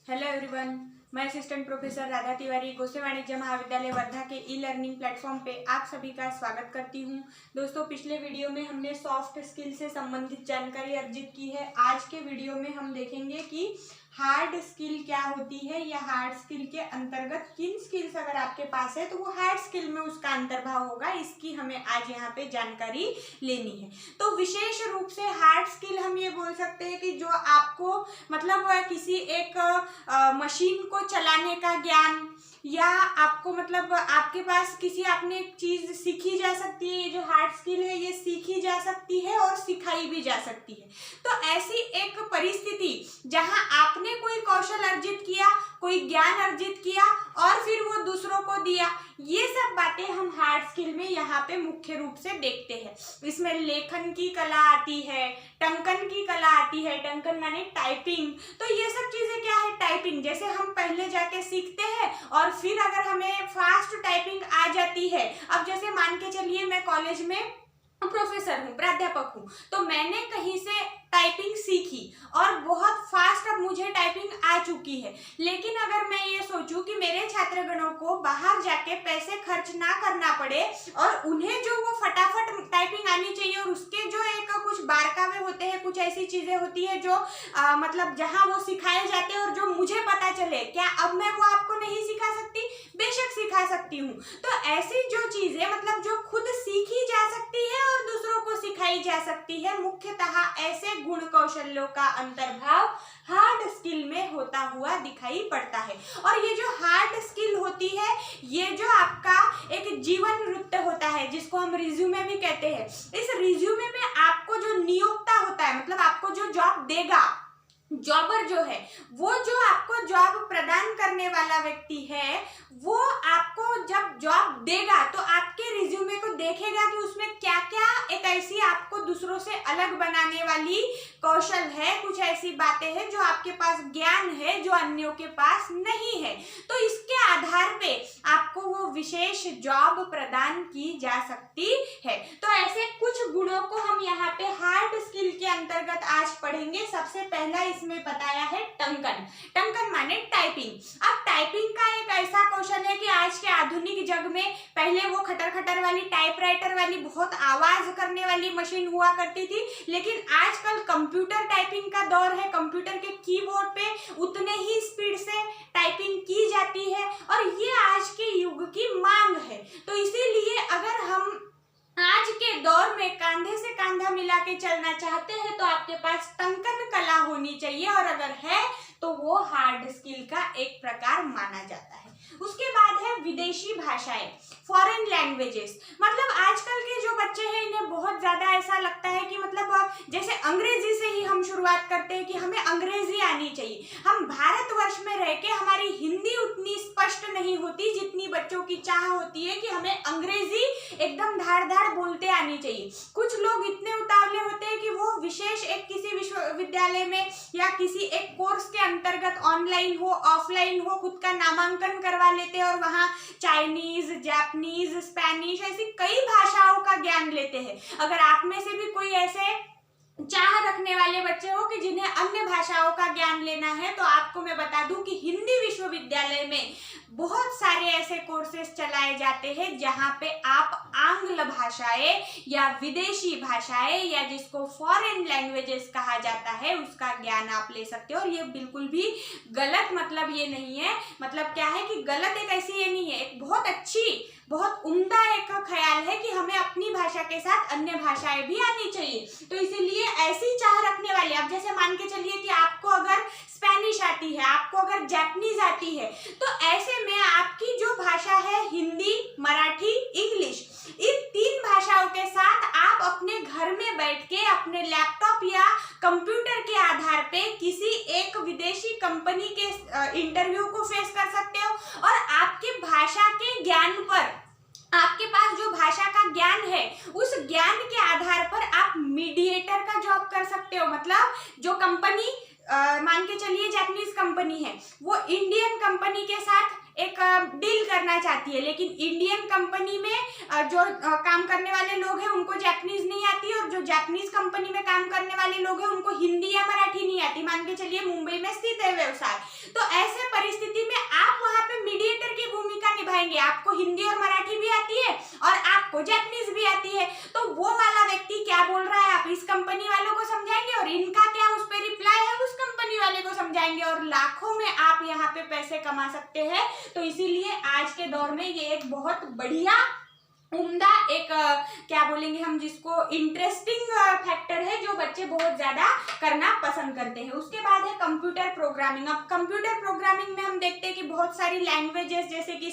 Hello everyone, मैं assistant professor Radha Tiwari गोसे वाणिज्य महाविद्यालय वर्धा के ई लर्निंग प्लेटफॉर्म पे आप सभी का स्वागत करती हूँ। दोस्तों, पिछले वीडियो में हमने सॉफ्ट स्किल से संबंधित जानकारी अर्जित की है। आज के वीडियो में हम देखेंगे कि हार्ड स्किल क्या होती है या हार्ड स्किल के अंतर्गत किन स्किल्स अगर आपके पास है तो वो हार्ड स्किल में उसका अंतर्भाव होगा। इसकी हमें आज यहाँ पे जानकारी लेनी है। तो विशेष रूप से हार्ड स्किल हम ये बोल सकते हैं कि जो आपको मतलब किसी एक मशीन को चलाने का ज्ञान या आपको मतलब आपके पास किसी आपने एक चीज सीखी जा सकती है। ये जो हार्ड स्किल है ये सीखी जा सकती है और सिखाई भी जा सकती है। तो ऐसी एक परिस्थिति जहां आपने कोई कौशल अर्जित किया, कोई ज्ञान अर्जित किया और फिर वो दूसरों को दिया, ये सब बातें हम हार्ड स्किल में यहाँ पे मुख्य रूप से देखते हैं। इसमें लेखन की कला आती है, टंकन की कला आती है। टंकन माने टाइपिंग। तो ये सब चीजें क्या है? टाइपिंग। जैसे हम पहले जाके सीखते हैं और फिर अगर हमें फास्ट टाइपिंग आ जाती है। अब जैसे मान के चलिए मैं कॉलेज में प्रोफेसर हूँ, प्राध्यापक हूँ, तो मैंने कहीं से टाइपिंग सीखी और बहुत फास्ट अब मुझे टाइपिंग आ चुकी है। लेकिन अगर मैं ये सोचूं कि मेरे छात्रगणों को बाहर जाके पैसे खर्च ना करना पड़े और उन्हें जो वो फटाफट टाइपिंग आनी चाहिए और उसके जो एक कुछ बारकावे होते हैं, कुछ ऐसी चीजें होती है जो मतलब जहाँ वो सिखाए जाते हैं और जो मुझे पता चले, क्या अब मैं वो आपको नहीं सिखा सकती? बेशक सिखा सकती हूँ। तो ऐसी जो चीजें मतलब जो खुद सीखी जा सकती है और दूसरों को सिखाई जा सकती है, मुख्यतः ऐसे गुण कौशल्यों का अंतर्भाव हार्ड स्किल में होता हुआ दिखाई पड़ता है। और ये जो हार्ड स्किल होती है, ये जो आपका एक जीवन नृत्य होता है जिसको हम रिज्यूमे भी कहते हैं। इस रिज्यूमे में आपको जो नियोक्ता होता है, मतलब आपको जो जॉब देगा, जॉबर जो है, वो जो आपको जॉब प्रदान करने वाला व्यक्ति है, वो आपको जब जॉब देगा तो आपके रिज्यूमे को देखेगा कि उसमें क्या क्या एक ऐसी आपको दूसरों से अलग बनाने वाली कौशल है, कुछ ऐसी बातें हैं जो आपके पास ज्ञान है जो अन्यों के पास नहीं है। तो इसके आधार पे आपको वो विशेष जॉब प्रदान की जा सकती है। तो ऐसे कुछ गुणों को हम यहाँ पे हार्ड स्किल के अंतर्गत आज पढ़ेंगे। सबसे पहला इसमें बताया है टंकन। टंकन माने टाइपिंग। अब टाइपिंग का एक ऐसा कौशल है कि आज के आधुनिक जग में पहले वो खटर खटर वाली टाइपराइटर वाली बहुत आवाज करने वाली मशीन हुआ करती थी, लेकिन आजकल कंप्यूटर टाइपिंग का दौर है। कंप्यूटर के कीबोर्ड पे उतने ही स्पीड से टाइपिंग की जाती है और ये आज के युग की मांग है। तो इसीलिए अगर हम आज के दौर में कांधे से कांधा मिला के चलना चाहते हैं तो आपके पास टंकन कला होनी चाहिए, और अगर है तो वो हार्ड स्किल का एक प्रकार माना जाता है। उसके बाद है विदेशी भाषाएं, फॉरेन लैंग्वेजेस। मतलब आजकल के जो बच्चे हैं इन्हें बहुत ज्यादा ऐसा लगता है कि मतलब जैसे अंग्रेजी से ही हम शुरुआत करते हैं कि हमें अंग्रेजी आनी चाहिए। हम भारतवर्ष में रह के हमारी हिंदी उतनी स्पष्ट नहीं होती जितनी बच्चों की चाह होती है कि हमें अंग्रेजी एकदम धाड़ धाड़ बोलते आनी चाहिए। कुछ लोग इतने उतावले होते हैं कि वो विशेष एक किसी विश्वविद्यालय में या किसी एक कोर्स के अंतर्गत ऑनलाइन हो ऑफलाइन हो खुद का नामांकन करवा लेते हैं और वहाँ चाइनीज, जापानीज, स्पेनिश ऐसी कई भाषाओं का ज्ञान लेते हैं। अगर आप में से भी कोई ऐसे चाह रखने वाले बच्चे हो कि जिन्हें अन्य भाषाओं का ज्ञान लेना है, तो आपको मैं बता दूं कि हिंदी विश्वविद्यालय में बहुत सारे ऐसे कोर्सेज चलाए जाते हैं जहां पे आप आंग्ल भाषाएं या विदेशी भाषाएं या जिसको फॉरेन लैंग्वेजेस कहा जाता है उसका ज्ञान आप ले सकते हो। और ये बिल्कुल भी गलत मतलब ये नहीं है। मतलब क्या है कि गलत एक ऐसी ये नहीं है, एक बहुत अच्छी बहुत उम्दा एक ख्याल है कि हमें अपनी भाषा के साथ अन्य भाषाएं भी आनी चाहिए। तो इसीलिए ऐसी चाह रखने वाले, अब जैसे मान के चलिए कि आपको अगर स्पेनिश आती है, आपको अगर जापानीज आती है, तो ऐसे में आपकी जो भाषा है हिंदी, मराठी, इंग्लिश, इन तीन भाषाओं के साथ आप अपने घर में बैठ के अपने लैपटॉप या कंप्यूटर के आधार पे किसी एक विदेशी कंपनी के इंटरव्यू को फेस कर सकते हो और आपके भाषा के ज्ञान पर, आपके पास जो भाषा का ज्ञान है उस ज्ञान के आधार पर आप मीडिएटर का जॉब कर सकते हो। मतलब जो कंपनी मान के चलिए जापानीज कंपनी है, वो इंडियन कंपनी के साथ एक डील करना चाहती है, लेकिन इंडियन कंपनी में जो काम करने वाले लोग हैं उनको जापानीज नहीं आती और जो जापानीज कंपनी में काम करने वाले लोग हैं उनको हिंदी या मराठी नहीं आती। मान के चलिए मुंबई में स्थित है व्यवसाय, तो ऐसे परिस्थिति में आप वहां पे मीडिएटर की भूमिका निभाएंगे। आपको हिंदी और मराठी भी आती है और आपको जापानीज भी आती है, तो वो वाला व्यक्ति क्या बोल रहा है आप इस कंपनी वालों को समझाएंगे और इनका क्या उस पर रिप्लाई है उस कंपनी वाले को समझाएंगे, और लाखों में आप यहाँ पे पैसे कमा सकते हैं। तो इसीलिए आज के दौर में ये एक बहुत बढ़िया उम्दा एक क्या बोलेंगे हम जिसको इंटरेस्टिंग फैक्टर है जो बच्चे बहुत ज्यादा करना पसंद करते हैं। उसके बाद है कंप्यूटर प्रोग्रामिंग। अब कंप्यूटर प्रोग्रामिंग में हम देखते हैं कि बहुत सारी लैंग्वेजेस जैसे कि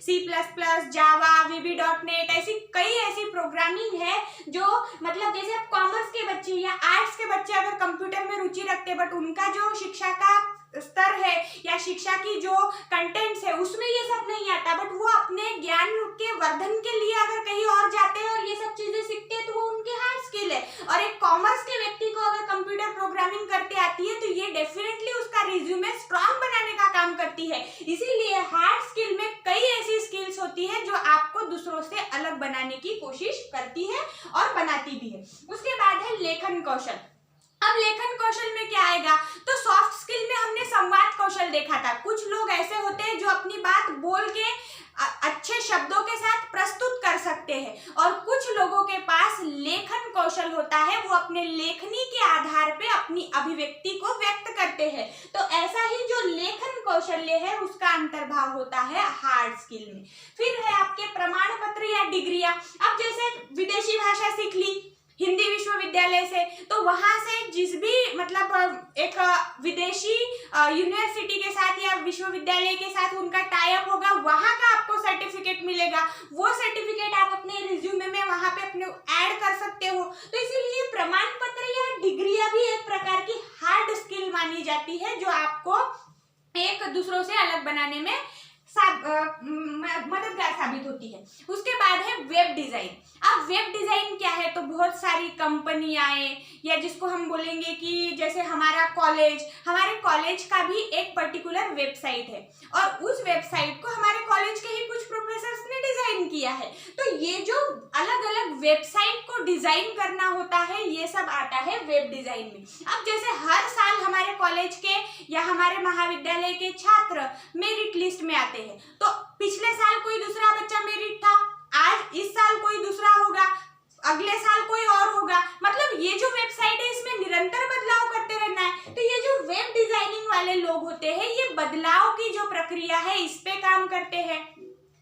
C++, जावा, VB.NET, ऐसी कई ऐसी प्रोग्रामिंग है जो मतलब जैसे आप कॉमर्स के बच्चे या आर्ट्स के बच्चे अगर कंप्यूटर में रुचि रखते हैं बट उनका जो शिक्षा का स्तर है या शिक्षा की जो कंटेंट्स है उसमें ये सब नहीं आता, बट वो अपने ज्ञान के वर्धन के लिए अगर कहीं और जाते हैं और ये सब चीजें सीखते हैं तो वो उनके हार्ड स्किल है। और एक कॉमर्स के व्यक्ति को अगर कंप्यूटर प्रोग्रामिंग करते आती है तो ये डेफिनेटली उसका रिज्यूमे स्ट्रांग बनाने का काम करती है। इसीलिए हार्ड स्किल में कई ऐसी स्किल्स होती है जो आपको दूसरों से अलग बनाने की कोशिश करती है और बनाती भी है। उसके बाद है लेखन कौशल। अब लेखन कौशल में क्या आएगा, तो सॉफ्ट स्किल में हमने संवाद कौशल देखा था। कुछ लोग ऐसे होते हैं जो अपनी बात बोल के अच्छे शब्दों के साथ प्रस्तुत कर सकते हैं, और कुछ लोगों के पास लेखन कौशल होता है, वो अपने लेखनी के आधार पे अपनी अभिव्यक्ति को व्यक्त करते हैं। तो ऐसा ही जो लेखन कौशल्य है उसका अंतर्भाव होता है हार्ड स्किल में। फिर है आपके प्रमाण पत्र या डिग्रियां। अब जैसे विदेशी भाषा सीख ली हिंदी विश्वविद्यालय से, तो वहां से जिस भी मतलब एक विदेशी यूनिवर्सिटी के साथ या विश्वविद्यालय के साथ उनका टाई अप होगा, वहां का आपको सर्टिफिकेट मिलेगा। वो सर्टिफिकेट आप अपने रिज्यूमे में वहां पे अपने ऐड कर सकते हो। तो इसीलिए प्रमाण पत्र या डिग्रियां भी एक प्रकार की हार्ड स्किल मानी जाती है जो आपको एक दूसरों से अलग बनाने में मददगार साबित होती है। उसके बाद है वेब डिजाइन। अब वेब डिजाइन क्या है, तो बहुत सारी कंपनियां या जिसको हम बोलेंगे कि जैसे हमारे कॉलेज का भी एक पर्टिकुलर वेबसाइट है और उस वेबसाइट को हमारे कॉलेज के ही कुछ प्रोफेसर्स ने डिजाइन किया है। तो ये जो अलग अलग वेबसाइट को डिजाइन करना होता है ये सब आता है वेब डिजाइन में। अब जैसे हर साल हमारे कॉलेज के या हमारे महाविद्यालय के छात्र मेरिट लिस्ट में आते हैं, तो पिछले साल कोई दूसरा बच्चा मेरिट था, आज इस साल कोई दूसरा होगा, अगले साल कोई और होगा। मतलब ये जो वेबसाइट है इसमें निरंतर बदलाव करते रहना है। तो ये जो वेब डिजाइनिंग वाले लोग होते हैं ये बदलाव की जो प्रक्रिया है इस पे काम करते हैं।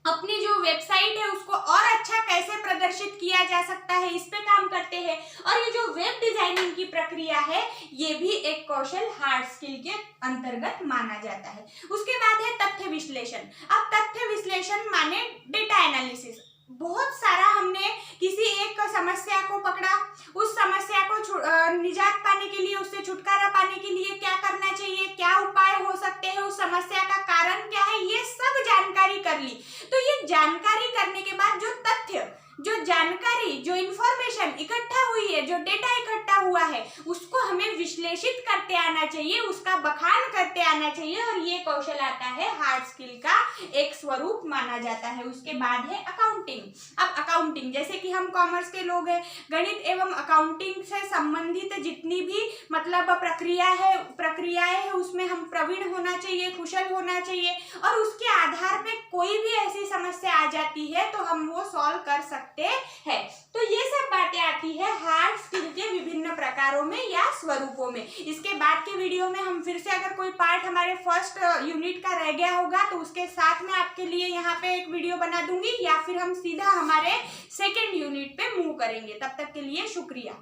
अपनी जो वेबसाइट है उसको और अच्छा कैसे प्रदर्शित किया जा सकता है इस पे काम करते हैं। और ये जो वेब डिजाइनिंग की प्रक्रिया है ये भी एक कौशल हार्ड स्किल के अंतर्गत माना जाता है। उसके बाद है तथ्य विश्लेषण। अब तथ्य विश्लेषण माने डेटा एनालिसिस। बहुत सारा हमने किसी एक समस्या को पकड़ा, उस समस्या को निजात पाने के लिए, उससे छुटकारा पाने के लिए क्या करना चाहिए, क्या उपाय हो सकते हैं, उस समस्या का कारण क्या है, ये सब जानकारी कर ली। तो ये जानकारी करने के बाद जो तथ्य, जो जानकारी, जो इंफॉर्मेशन इकट्ठा हुई है, जो डेटा इकट्ठा हुआ है उसको हमें विश्लेषित करते आना चाहिए, उसका बखान करते आना चाहिए, और ये कौशल आता है हार्ड स्किल का एक स्वरूप माना जाता है। उसके बाद है अकाउंटिंग। अब अकाउंटिंग जैसे कि हम कॉमर्स के लोग हैं, गणित एवं अकाउंटिंग से संबंधित जितनी भी मतलब प्रक्रियाएं है उसमें हम प्रवीण होना चाहिए, कुशल होना चाहिए, और उसके आधार पे कोई भी ऐसी समस्या आ जाती है तो हम वो सॉल्व कर सकते हैं। तो ये सब बातें आती है हार्ड स्किल के विभिन्न प्रकारों में या स्वरूपों में। इसके बाद के वीडियो में हम फिर से अगर कोई पार्ट हमारे फर्स्ट यूनिट का रह गया होगा तो उसके साथ में आपके लिए यहाँ पे एक वीडियो बना दूंगी, या फिर हम सीधा हमारे सेकेंड यूनिट पे मूव करेंगे। तब तक के लिए शुक्रिया।